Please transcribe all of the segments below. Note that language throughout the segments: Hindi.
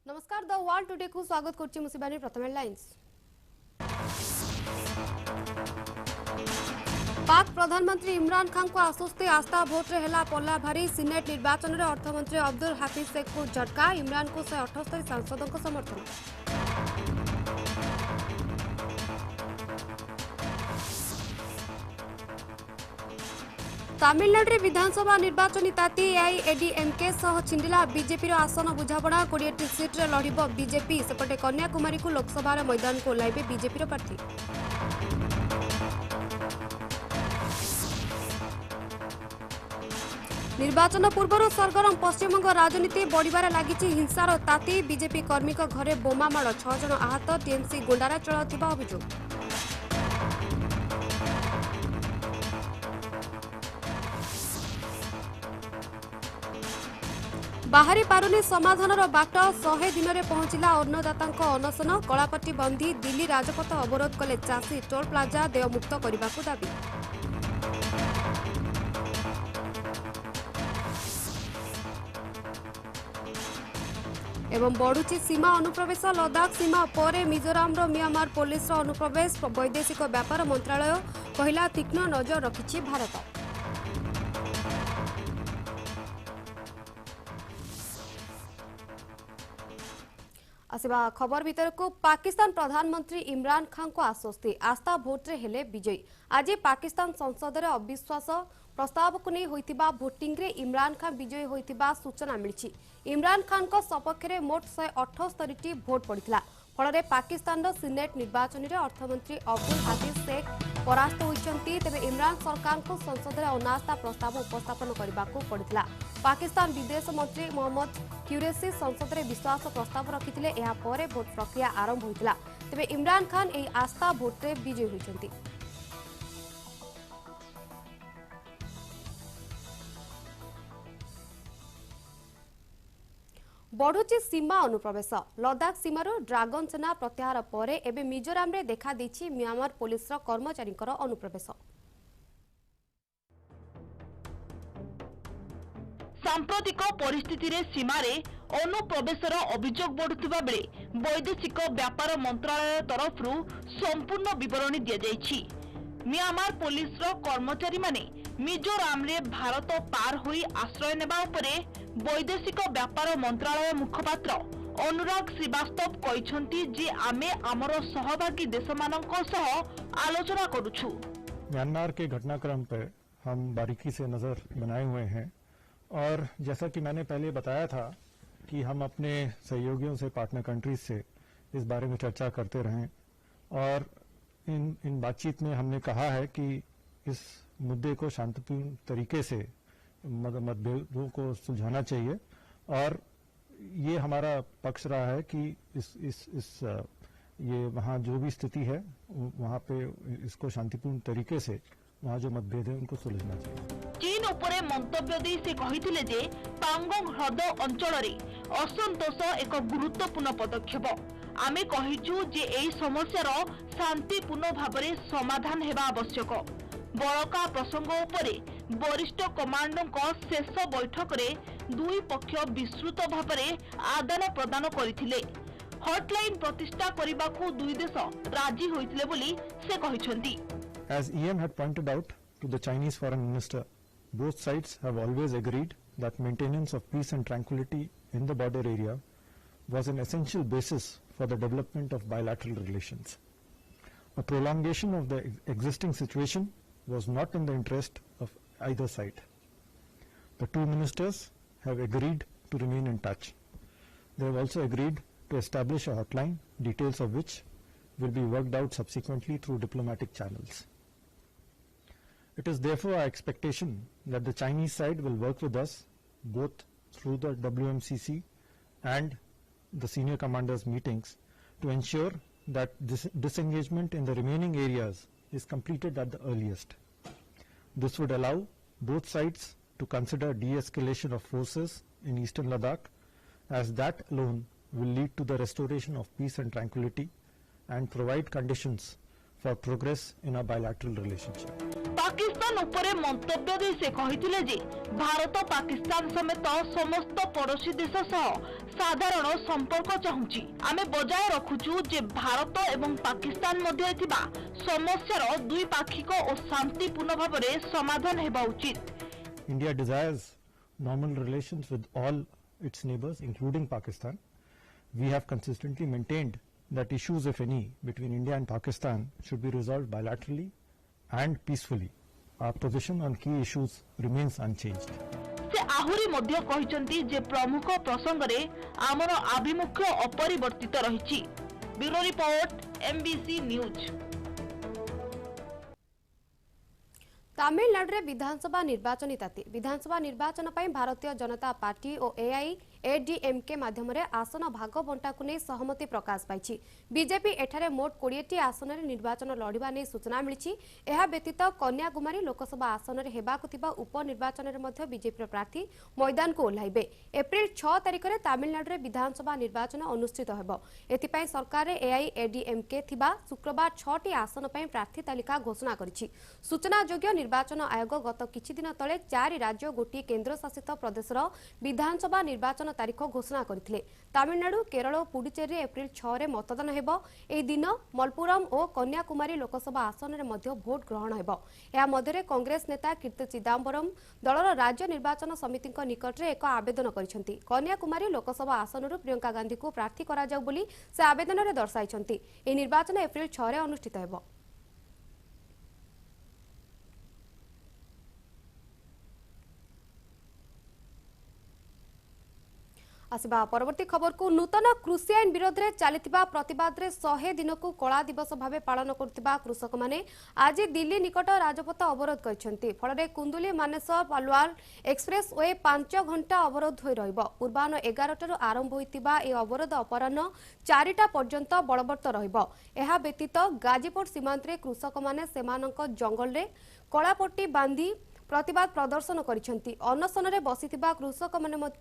नमस्कार द वर्ल्ड टुडे को स्वागत करछि मुसिबानी प्रथम हेडलाइंस। पाक प्रधानमंत्री इमरान खान को आश्वस्ति आस्था भोट रे हेला पल्ला भारी सीनेट निर्वाचन में अर्थमंत्री अब्दुल हाफिज शेख को झटका इमरान को 178 सांसदों को समर्थन। तमिलनाडु विधानसभा निर्वाचन ताती एआईएडीएमके सह छिंडिला बीजेपी आसन बुझापड़ा 20 सीट्रे लड़ब बीजेपी सेपटे कन्याकुमारी को लोकसभा मैदान को ओह्लैबे बीजेपी प्रार्थी। निर्वाचन पूर्व सरगरम पश्चिमबंग राजनीति बढ़िबार लागिछि हिंसार ताती बीजेपी कर्मी घरे बोमामाड़ 6 जन आहत टीएमसी गुंडारा चलाउथिबा अभियोग। बाहरी पारुनी समाधानर बाट 100 दिन में पहुंचला अन्नदाता अनशन कलापट्टी बंदी दिल्ली राजपथ अवरोध कले चाषी टोल प्लाजा देयमुक्त करने को दाबी। एवं बढ़ुची सीमा अनुप्रवेश लद्दाख सीमा पर मिजोराम म्यांमार पुलिस अनुप्रवेश वैदेशिक व्यापार मंत्रालय कहला तीक्ष्ण नजर रखिछि भारत। आसिबा खबर भीतर को पाकिस्तान प्रधानमंत्री इमरान खान को आश्वस्ति आस्था भोट रे हेले विजयी। आज पाकिस्तान संसद में अविश्वास प्रस्ताव को नहीं होइतिबा भोटिंग रे इमरान खान विजयी होइतिबा सूचना मिली। इमरान खान को सपक्ष में मोट 178 टी भोट पड़ता फल पाकिस्तान सीनेट निर्वाचन में अर्थमंत्री अब्दुल हाफिज शेख परास्त होइछंती। तेबे इमरान सरकार को संसद में अनास्था प्रस्ताव उपस्थापन करने को पड़ता। पाकिस्तान विदेश मंत्री मोहम्मद क्यूरेसी संसद में विश्वास प्रस्ताव रखिथिले। एहा परे भोट प्रक्रिया आरंभ होइतिला। तेबे इमरान खान एही आस्था भोट रे विजयी होइछंती। बढ़ुची सीमा अनुप्रवेश लद्दाख सीमार ड्रागन सेना प्रत्याहार पर एबे मिजोराम रे देखा देछि म्यांमार पुलिस कर्मचारी अनुप्रवेश। सांप्रतिक परिस्थिति रे सीमारे अनुप्रवेशर अभियोग बढ़ुथिबा बेले वैदेशिक व्यापार मंत्रालय तरफरु संपूर्ण विवरणी दिया जायछि। म्यांमार पुलिस कर्मचारी माने मिजोराम रे भारत पार होई आश्रय नेबा उपरे वैदेशिक व्यापार मंत्रालय मुखपात्र अनुराग श्रीवास्तव कहिसंती जे आमे हमर सहभागी देशमानक सह आलोचना करूछु। म्यांमार के घटनाक्रम पर हम बारीकी से नजर बनाए हुए हैं और जैसा कि मैंने पहले बताया था कि हम अपने सहयोगियों से पार्टनर कंट्रीज से इस बारे में चर्चा करते रहें और इन बातचीत में हमने कहा है कि इस मुद्दे को शांतिपूर्ण तरीके से मतभेदों को सुलझाना चाहिए और ये हमारा पक्ष रहा है कि ये वहाँ जो भी स्थिति है वहाँ पे इसको शांतिपूर्ण तरीके से वहाँ जो मतभेद है उनको सुलझना चाहिए। चीन उपरे मंतव्य दी से कहिथिले जे पांगोंग ह्रद अंचल रे असंतोष एक गुरुत्वपूर्ण पदक्षेप। आमे कहिछु जे एई समस्यार शांतिपूर्ण भाबरे समाधान हेबा आवश्यक। बड़का प्रसंग उपरे वरिष्ठ कमांडों को शेष बैठक रे दुई पक्ष विस्तृत भाबरे आदान प्रदान करिथिले। हॉटलाइन प्रतिष्ठा करिबाकू दुई देश राजी होइथिले बोली से कहिसंती। As EM had pointed out to the Chinese foreign minister, both sides have always agreed that maintenance of peace and tranquility in the border area was an essential basis for the development of bilateral relations. A prolongation of the existing situation was not in the interest of either side. The two ministers have agreed to remain in touch. They have also agreed to establish a hotline, details of which will be worked out subsequently through diplomatic channels. It is therefore our expectation that the Chinese side will work with us both through the WMCC and the senior commanders meetings to ensure that this disengagement in the remaining areas is completed at the earliest. This would allow both sides to consider de-escalation of forces in eastern Ladakh, as that alone will lead to the restoration of peace and tranquility and provide conditions for progress in our bilateral relationship. Pakistan उपरे मंतव्य दे से कहिथिले जे भारत पाकिस्तान समेत समस्त पड़ोसी देश सह साधारण संपर्क चाहूची। आमे बजाय रखुचु जे भारत एवं पाकिस्तान मध्य थिबा समस्यार द्विपाक्षिक और शांतिपूर्ण भाबरे समाधान हेबा उचित। India desires normal relations with all its neighbors, including Pakistan. We have consistently maintained that issues, if any, between India and Pakistan should be resolved bilaterally and peacefully. Our position on key issues remains unchanged. से आहुरी मध्य कहिसंती जे प्रमुख प्रसंग रे आमर आभिमुख्य अपरिवर्तित रहिछि। Bureau report MBC news. Tamil Nadu विधानसभा निर्वाचन ताती विधानसभा निर्वाचन पर भारतीय जनता पार्टी और AIADMK माध्यम आसन भाग बंटा को नहीं सहमति प्रकाश पाई। बीजेपी एठारे मोट 20टी आसन में निर्वाचन लड़वा नहीं सूचना मिली। यह व्यतीत कन्याकुमारी लोकसभा आसन में होगा उपनिर्वाचन में बीजेपी प्रार्थी मैदान को ओह्लैबे। एप्रिल 6 तारिख में तमिलनाडु विधानसभा निर्वाचन अनुष्ठित होब। एथिपाई सरकार AIADMK थिबा शुक्रवार 6टी आसन पर प्रार्थी तालिका घोषणा करिछि। सूचना योग्य निर्वाचन आयोग गत किछि दिन तले 4 राज्य गोटी केंद्र शासित प्रदेशर विधानसभा निर्वाचन तारीख घोषणा करथिले। तमिलनाडु, केरल और पुडुचेरी एप्रिल 6 रे मतदान हेबो। एही दिन मलपुरम और कन्याकुमारी लोकसभा आसन रे मध्य भोट ग्रहण हेबो। या मध्यरे कांग्रेस नेता कीर्ति चिदंबरम दलर राज्य निर्वाचन समिति निकट रे एक आवेदन करिसेंती। कन्याकुमारी लोकसभा आसन रो प्रियंका गांधी को प्रार्थी करा जाउ बोली से आवेदन रे दर्शाइछंती। एही निर्वाचन एप्रिल 6 रे अनुष्ठित हेबो। आसवा परवर्ती खबर को नूतन कृषि आईन विरोध में चलता प्रतिवाद में 100 दिन को कला दिवस भाव पालन करुवा कृषक मैंने आज दिल्ली निकट राजपथ अवरोध करछंती। फल कुंदुली मानेसर पालवाल एक्सप्रेस वे 5 घंटा अवरोध हो रहिबो। पूर्वाह्न 11 आरंभ होइतिबा ए अवरोध अपराह्न 4टा पर्यंत बलवत्त रहिबो। एहा व्यतीत गाजीपुर सीमांत रे कृषक माने सेमानक जंगल रे कलापट्टी बांधी प्रतिवाद प्रदर्शन करिसेंती। अनशन रे बसितिबा कृषक माने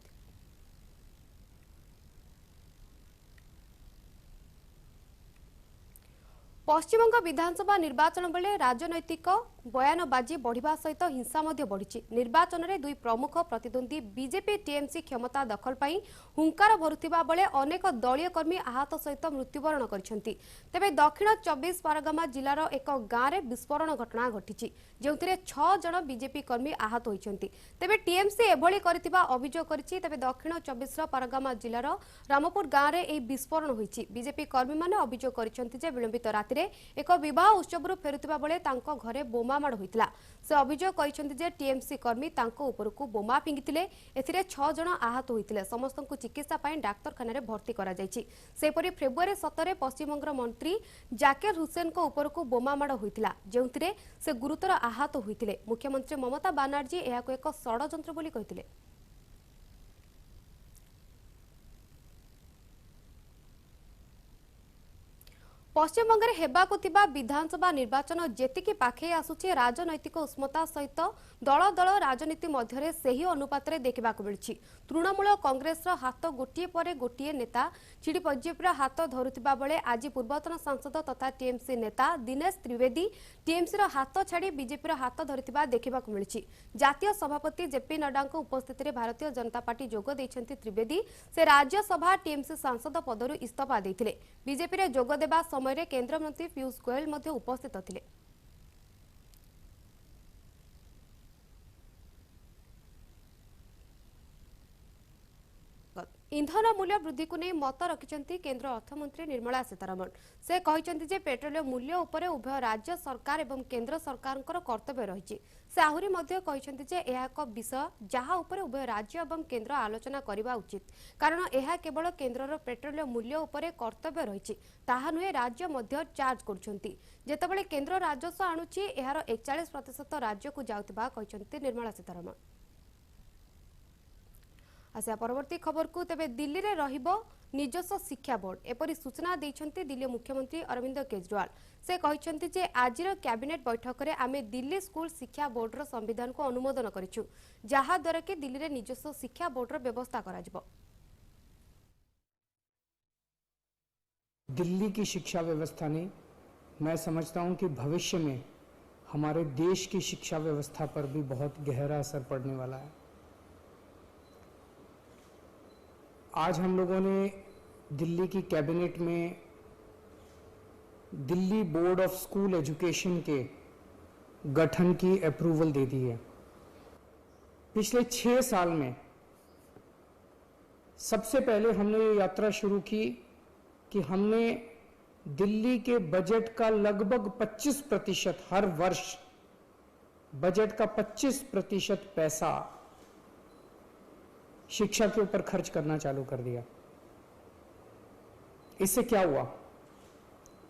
पश्चिमबंग विधानसभा निर्वाचन बेले राजनैतिक बयानबाजी बढ़िबा सहित हिंसा बढ़ी। निर्वाचन में 2 प्रमुख प्रतिद्वंदी बीजेपी टीएमसी क्षमता दखल पाई हुंकार भरुथिबा बेले अनेक दलीय कर्मी आहत सहित मृत्युवरण करछंती। तेबे दक्षिण 24 परगना जिलार एक गाँव में विस्फोरण घटना घटी जो 6 जन बीजेपी कर्मी आहत होइछंती। तेबे टीएमसी एभली करथिबा अभियोग करछि। तेबे दक्षिण 24 परगना जिलार रामपुर गाँव में यह विस्फोरण होइछि। बीजेपी कर्मी माने अभियोग करछंती जे विलंबित राति एक विवाह उत्सव फेरुथिबा बेले तांको घरे बोमा माड़ होइतिला। से अभियोग कहिसेंती जे टीएमसी कर्मी तांको उपरकू बोमा फिंगितिले। एथिरे 6 जन आहत होइतिले। समस्तଙ୍କୁ चिकित्सा पई डाक्तरखाना रे भर्ती करा जायछि। सेपरि फेब्रुआरी 17 पश्चिमबंग मंत्री जाकिर हुसैन को उपरकू बोमा माड़ होइतिला जेउथिरे से गुरुतर आहत होइतिले। मुख्यमंत्री ममता बनर्जी एहाको एक षडयंत्र बोली कहितिले। पश्चिमबंग में हेबाकु थिबा विधानसभा निर्वाचन जेतिकी पाखे आसुचे राजनैतिक उष्मता सहित दल दल राजनीति मध्य सही अनुपात में देखा मिली। तृणमूल कांग्रेस हाथ गोटे पर गोटे नेता छिड़ी बीजेपी हाथ धरुथिबा बेले आज पूर्वतन सांसद तथा टीएमसी नेता दिनेश त्रिवेदी टीएमसी हाथ छाड़ी बीजेपी हाथ धरुथिबा देखा मिली। जातीय सभापति जेपी नड्डा उपस्थित में भारतीय जनता पार्टी जोग देइछंती त्रिवेदी से राज्यसभा टीएमसी सांसद पदरु इस्तीफा देइथिले। बीजेपी रे जोग देबा समय केंद्र मंत्री पीयूष गोयल मध्य उपस्थित थिले। इंधन मूल्य वृद्धि को नहीं मत रखिंट केंद्र अर्थमंत्री निर्मला सीतारमण। से कहते जे पेट्रोल मूल्य उपर उभय राज्य सरकार एवं केंद्र सरकार कर्तव्य रही। से आहरी कहते जे यह एक विषय जहाँ उपर उभय राज्य एवं केंद्र आलोचना करने उचित कारण यह केवल केंद्रर पेट्रोल मूल्य उपर कर्तव्य रही ताहा नुहे राज्य मध्य चार्ज करुछंती। जेतेबेले केंद्र राजस्व आणुछि एहार 41% राज्य को जाउथिबा कहते निर्मला सीतारमण। आसिया परवर्ती खबर को तेबे दिल्ली रे रहिबो निजस्व शिक्षा बोर्ड एपरी सूचना देइछंती दिल्ली मुख्यमंत्री अरविंद केजरीवाल। से कहिछंती जे आजिर कैबिनेट बैठक रे आमे दिल्ली स्कूल शिक्षा बोर्ड रो संविधान को अनुमोदन करिछु जहा द्वारा कि दिल्ली रे निजस्व शिक्षा बोर्ड रो व्यवस्था करा जिवो। दिल्ली की शिक्षा व्यवस्था ने मैं समझता हूं कि भविष्य में हमारे देश की शिक्षा व्यवस्था पर भी बहुत गहरा असर पड़ने वाला है। आज हम लोगों ने दिल्ली की कैबिनेट में Delhi board of school education के गठन की अप्रूवल दे दी है। पिछले 6 साल में सबसे पहले हमने ये यात्रा शुरू की कि हमने दिल्ली के बजट का लगभग 25% हर वर्ष बजट का 25% पैसा शिक्षा के ऊपर खर्च करना चालू कर दिया। इससे क्या हुआ?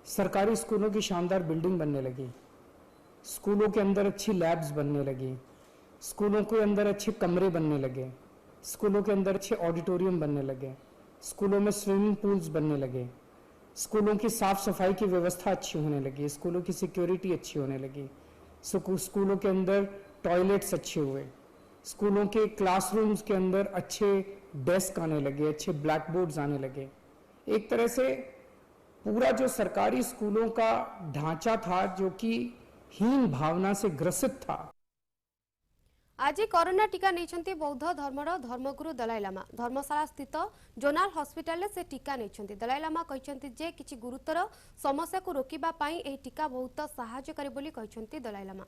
सरकारी स्कूलों की शानदार बिल्डिंग बनने लगी, स्कूलों के अंदर अच्छी लैब्स बनने लगी, स्कूलों के अंदर अच्छे कमरे बनने लगे, स्कूलों के अंदर अच्छे ऑडिटोरियम बनने लगे, स्कूलों में स्विमिंग पूल्स बनने लगे, स्कूलों की साफ सफाई की व्यवस्था अच्छी होने लगी, स्कूलों की सिक्योरिटी अच्छी होने लगी, स्कूलों के अंदर टॉयलेट्स अच्छे हुए, स्कूलों के क्लासरूम्स के अंदर अच्छे डेस्क आने लगे, अच्छे ब्लैक बोर्ड्स आने लगे। एक तरह से पूरा जो सरकारी स्कूलों का ढांचा था जो कि हीन भावना से ग्रसित था। आज कोरोना टीका नहीं बौद्ध धर्मर धर्मगुरु दलाई लामा धर्मशाला स्थित जोनाल हॉस्पिटल से टीका नहीं। दलाई लामा कहते जे किछि गुरुतर समस्या को रोकिबा पाई एही टीका बहुत सहायता करे बोली कहते Dalai Lama.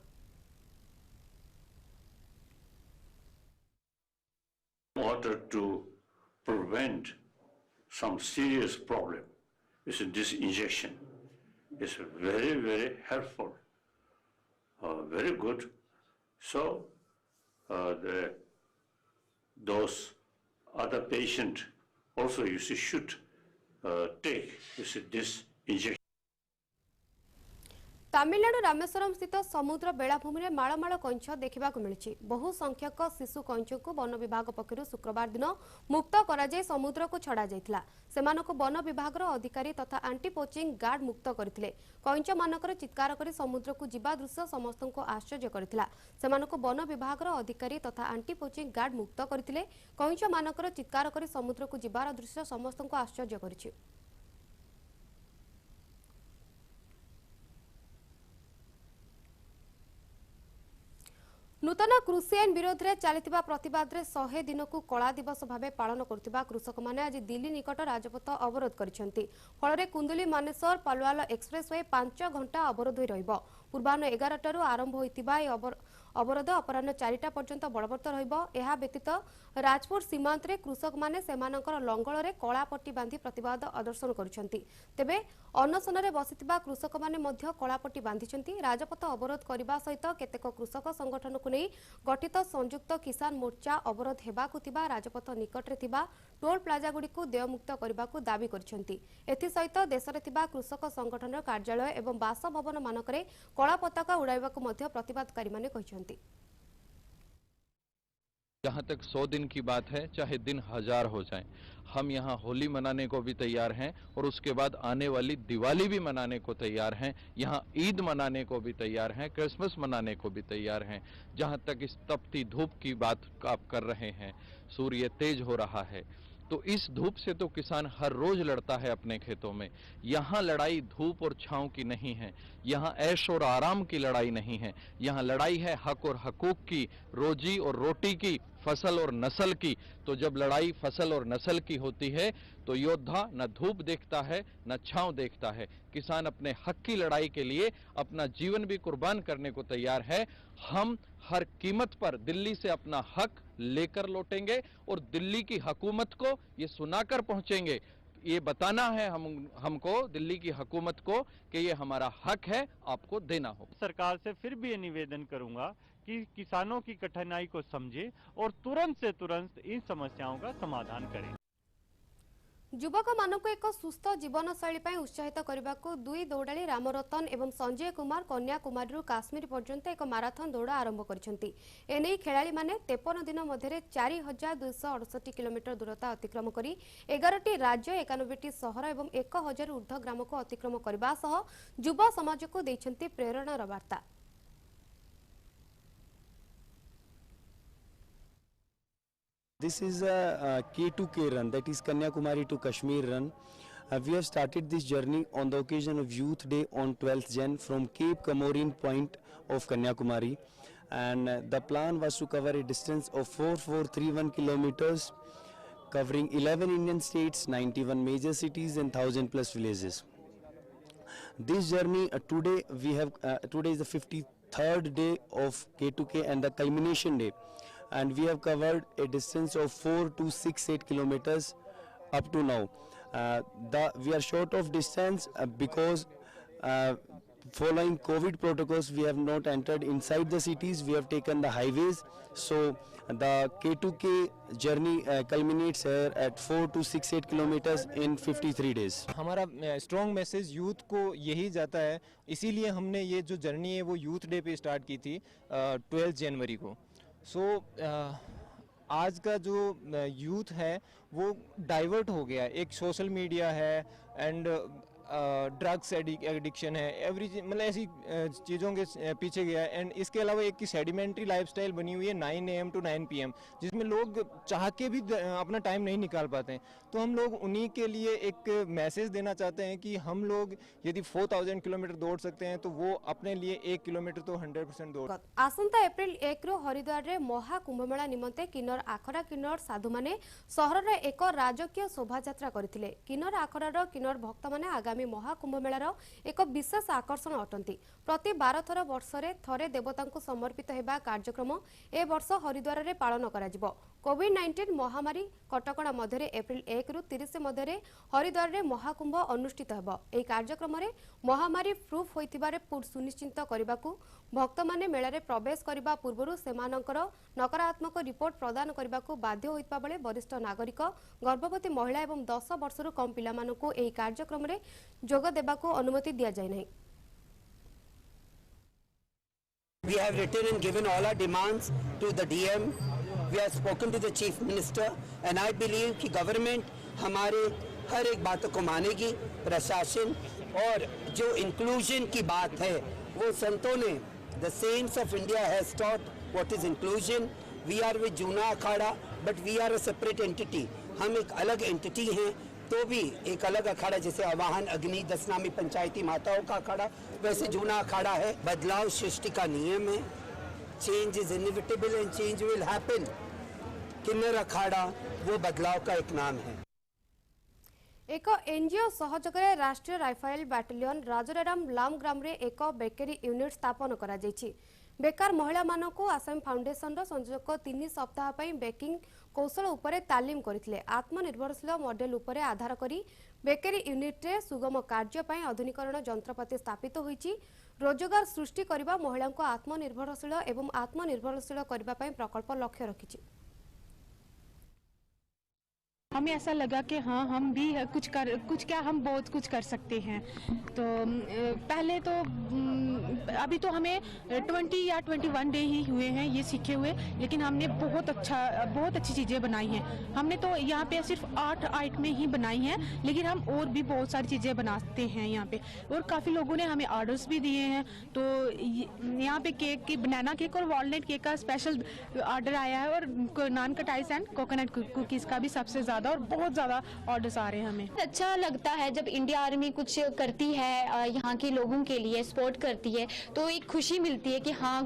In order to prevent some serious problem, this injection is very, very helpful, very good. So those other patient also should take this injection. Tamil Nadu Rameswaram स्थित समुद्र बेलाभूमि में माळमाळ कंच देखा मिली। बहु संख्यक शिशु कंच को वन विभाग पक्षर शुक्रवार दिन मुक्त कर समुद्र को छड़ा जाइथिला। सेमानकु वन विभाग अधिकारी तथा एंटी पोचिंग गार्ड मुक्त करथिले। कंच मानकर चित्कार कर समुद्र को जीवा दृश्य समस्त को आश्चर्य करथिला। सेमानकु वन विभाग अधिकारी तथा एंटी पोचिंग गार्ड मुक्त करथिले। कंच मानकर चित्कार कर समुद्र को जीवार दृश्य समस्त को आश्चर्य करिछि। नूतन कृषि आईन विरोध में चलता प्रतिवाद 100 दिन को कला दिवस भाव पालन करुवा कृषक मैंने आज दिल्ली निकट राजपथ अवरोध करछंती। फल कुंदुली मानेसर पलवाल एक्सप्रेसवे 5 घंटा अवरोध हो रहिबो। पूर्वाह्न 11 आरंभ होइतिबा अवरोध अपराह्न 4टा पर्यंत बलवत्तर रहिबो। एहा व्यतीत राजपुर सीमांत रे कृषक माने सेमानकर लंगल रे कला पट्टी बांधी प्रतिवाद प्रदर्शन करुछंती। तेबे अनशन रे बसितिबा कृषक माने मध्य कला पट्टी बांधिछंती। राजपथ अवरोध करबा सहित केतेक कृषक संगठन को नहीं गठित संयुक्त किसान मोर्चा अवरोध हेबाकु थिबा राजपथ निकट रे थिबा टोल प्लाजा गुडी को देयमुक्त करबाकू दाबी करछंती। एथि सहित देश रे थिबा कृषक संगठन कार्यालय एवं बासभवन मानकरे कला पताका उड़ाइबाकू मध्य प्रतिवादकारी माने कहिसंती। जहाँ तक 100 दिन की बात है, चाहे दिन 1000 हो जाएं, हम यहाँ होली मनाने को भी तैयार हैं और उसके बाद आने वाली दिवाली भी मनाने को तैयार हैं। यहाँ ईद मनाने को भी तैयार हैं, क्रिसमस मनाने को भी तैयार हैं। जहाँ तक इस तपती धूप की बात आप कर रहे हैं, सूर्य तेज हो रहा है, तो इस धूप से तो किसान हर रोज लड़ता है अपने खेतों में। यहाँ लड़ाई धूप और छांव की नहीं है, यहाँ ऐश और आराम की लड़ाई नहीं है। यहाँ लड़ाई है हक और हकूक की, रोजी और रोटी की, फसल और नस्ल की। तो जब लड़ाई फसल और नस्ल की होती है तो योद्धा न धूप देखता है न छांव देखता है। किसान अपने हक की लड़ाई के लिए अपना जीवन भी कुर्बान करने को तैयार है। हम हर कीमत पर दिल्ली से अपना हक लेकर लौटेंगे और दिल्ली की हुकूमत को ये सुनाकर पहुंचेंगे। ये बताना है हमको दिल्ली की हुकूमत को कि ये हमारा हक है, आपको देना हो। सरकार से फिर भी ये निवेदन करूंगा कि किसानों की कठिनाई को समझे और तुरंत से तुरंत इन समस्याओं का समाधान करें। युवक मानक एक सुस्थ जीवन शैली उत्साहित करने को दुई दौड़ाली रामरतन एवं संजय कुमार कन्याकुमारी काश्मीर पर्यंत एक माराथन दौड़ आरंभ करछंती। एने खेलाड़ी माने 53 दिन मध्य 4268 किलोमीटर दूरता अतिक्रम करी 11टी राज्य 91टी सहर एवं 1000 ऊर्ध्व ग्राम को अतिक्रम करने सह युवा समाज को देछंती प्रेरणार वार्ता। This is a K2K run, that is Kanyakumari to Kashmir run. We have started this journey on the occasion of Youth Day on 12th Jan from Cape Comorin point of Kanyakumari, and the plan was to cover a distance of 4431 kilometers, covering 11 Indian states, 91 major cities and 1000 plus villages. This journey today is the 53rd day of K2K and the culmination day, and we have covered a distance of 4268 kilometers up to now. We are short of distance because following COVID protocols, we have not entered inside the cities. We have taken the highways. So the K2K journey culminates here at 4268 kilometers in 53 days. हमारा स्ट्रॉन्ग मैसेज यूथ को यही जाता है, इसीलिए हमने ये जो जर्नी है वो यूथ डे पे स्टार्ट की थी 12 जनवरी को. आज का जो यूथ है वो डाइवर्ट हो गया, एक सोशल मीडिया है एंड ड्रग्स एडिक्शन है, एवरी मतलब ऐसी चीज़ों के पीछे गया है. एंड इसके अलावा एक की सेडिमेंट्री लाइफस्टाइल बनी हुई है 9 AM to 9 PM, जिसमें लोग चाह के भी अपना टाइम नहीं निकाल पाते हैं. तो हम लोग उन्हीं के लिए एक मैसेज देना चाहते हैं कि हम लोग यदि 4000 किलोमीटर दौड़ सकते हैं तो वो अपने लिए 1 किलोमीटर तो 100% दौड़. आसंता एप्रिल 1 रु हरिद्वार रे महाकुंभमेला निमंते किन्नर आखड़ा किन्नर साधु माने सहर रे एक राजकीय शोभायात्रा करथिले. किन्नर आखड़ार किन्नर भक्त माने आगामी महाकुंभमेलार एक विशेष आकर्षण अटंती. प्रति 12 थर वर्षरे थरे देवतांकु समर्पित हेबा कार्यक्रम ए वर्ष हरिद्वार रे पालन कराजिबो. कोविड-19 महामारी कटकणा मध्यरे एप्रिल 1 रु 30 मध्यरे हरिद्वार रे महाकुंभ अनुष्ठित हेबो. एई कार्यक्रम रे महामारी प्रूफ होइतिबारे सुनिश्चित करबाकू भक्त माने मेला रे प्रवेश करबा पूर्वरु सेमानकर नकारात्मक रिपोर्ट प्रदान करबाकू बाध्य होइतबा बेले वरिष्ठ नागरिक, गर्भवती महिला एवं 10 वर्षरु कम पिलामानकू एई कार्यक्रम रे जोग देबाकू अनुमति दिया जाय नहीं. We have written and given all our demands to the DM. We have spoken to the Chief Minister, and I believe कि government हमारे हर एक बातों को मानेगी. प्रशासन और जो inclusion की बात है वो संतों ने the saints of India has taught what is inclusion. We are with Juna Akhara, but we are a separate entity. हम एक अलग entity हैं तो भी एक अलग अखाड़ा, जैसे आवाहन अग्नि 10 नामी पंचायती माताओं का अखाड़ा, वैसे जूना अखाड़ा है. बदलाव सृष्टि का नियम है. Change is inevitable and change will happen. किन्नर अखाड़ा वो बदलाव का एक नाम है. एक एनजीओ सहयोगरे राष्ट्रीय राइफल बैटालियन राजराम लाम ग्राम रे एक बेकरी यूनिट स्थापन करा जायछि. बेकार महिला मानकू आसाम फाउंडेशन रो संयोजक 3 सप्ताह पई बेकिंग कौशल उपरे तालीम करथिले. आत्मनिर्भरशील मॉडल उपरे आधार करी बेकरी यूनिट रे सुगम कार्य पई आधुनिकरण यंत्रपाति स्थापित होईछि. रोजगार सृष्टि करबा महिला को आत्मनिर्भरशील एवं आत्मनिर्भरशील करबा पई प्रकल्प लक्ष्य रखिछि. हमें ऐसा लगा कि हाँ हम भी हम बहुत कुछ कर सकते हैं. तो पहले तो अभी तो हमें 20 या 21 डे ही हुए हैं ये सीखे हुए, लेकिन हमने बहुत अच्छी चीज़ें बनाई हैं. हमने तो यहाँ पे सिर्फ 8 आइटमें ही बनाई हैं, लेकिन हम और भी बहुत सारी चीज़ें बनाते हैं यहाँ पे. और काफ़ी लोगों ने हमें ऑर्डर्स भी दिए हैं. तो यहाँ पे केक की बनाना केक और वॉलनट केक का स्पेशल ऑर्डर आया है, और नान कटाइस एंड कोकोनट कुकीज़ का भी सबसे ज़्यादा और बहुत ज़्यादा ऑर्डर्स आ रहे हैं हमें. अच्छा लगता है जब इंडिया आर्मी कुछ करती है यहाँ के लोगों के लिए, सपोर्ट करती है, तो एक खुशी मिलती है कि हाँ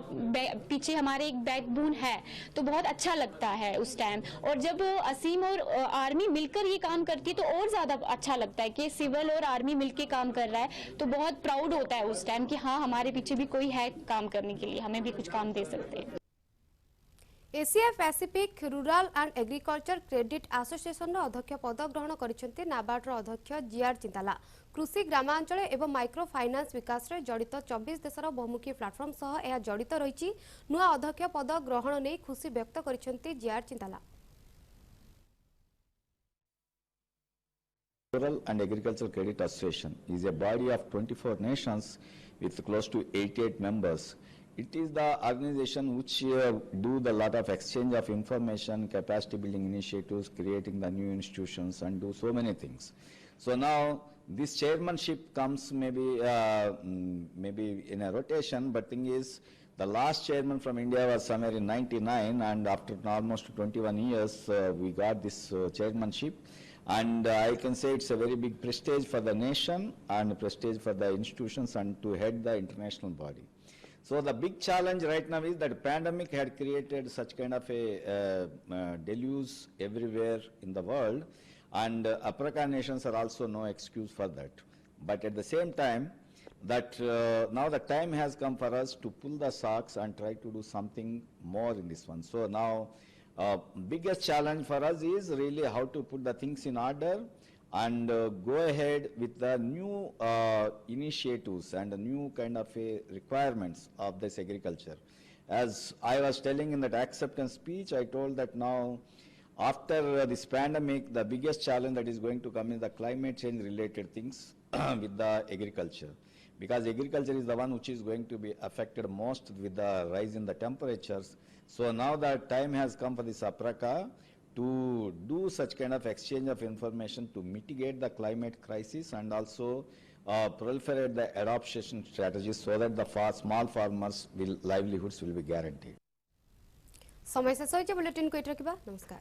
पीछे हमारे एक बैकबोन है. तो बहुत अच्छा लगता है उस टाइम. और जब असीम और आर्मी मिलकर ये काम करती है तो और ज़्यादा अच्छा लगता है कि सिविल और आर्मी मिलकर काम कर रहा है. तो बहुत प्राउड होता है उस टाइम कि हाँ हमारे पीछे भी कोई है काम करने के लिए, हमें भी कुछ काम दे सकते हैं. Asia Pacific rural and agriculture credit association अध्यक्ष पद ग्रहण करिसेंते नाबार्ड अध्यक्ष जीआर चिंताला. कृषि ग्रामांचल एवं माइक्रो फाइनान्स विकास रे जड़ित 24 देशर बहुमुखी प्लाटफॉर्म सह यह जड़ित रही. नुआ अध्यक्ष पद ग्रहण नहीं खुशी व्यक्त करिसेंते GR Chintala. Rural and Agricultural Credit Association is a body of 24 nations with close to 88 members. It is the organization which do the lot of exchange of information, capacity building initiatives, creating the new institutions, and do so many things. So now this chairmanship comes maybe in a rotation, but thing is the last chairman from India was somewhere in 99, and after almost 21 years we got this chairmanship. And I can say it's a very big prestige for the nation and prestige for the institutions and to head the international body. So the big challenge right now is that pandemic had created such kind of a deluge everywhere in the world, and African nations are also no excuse for that. But at the same time, that now the time has come for us to pull the socks and try to do something more in this one. So now biggest challenge for us is really how to put the things in order and go ahead with the new initiatives and the new kind of requirements of this agriculture. As I was telling in that acceptance speech, I told that now after this pandemic, the biggest challenge that is going to come is the climate change related things with the agriculture. Because agriculture is the one which is going to be affected most with the rise in the temperatures. So now the time has come for the SAPRACA to do such kind of exchange of information to mitigate the climate crisis and also proliferate the adaptation strategies so that the small farmers' livelihoods will be guaranteed. समय शेष बुलेटिन को नमस्कार।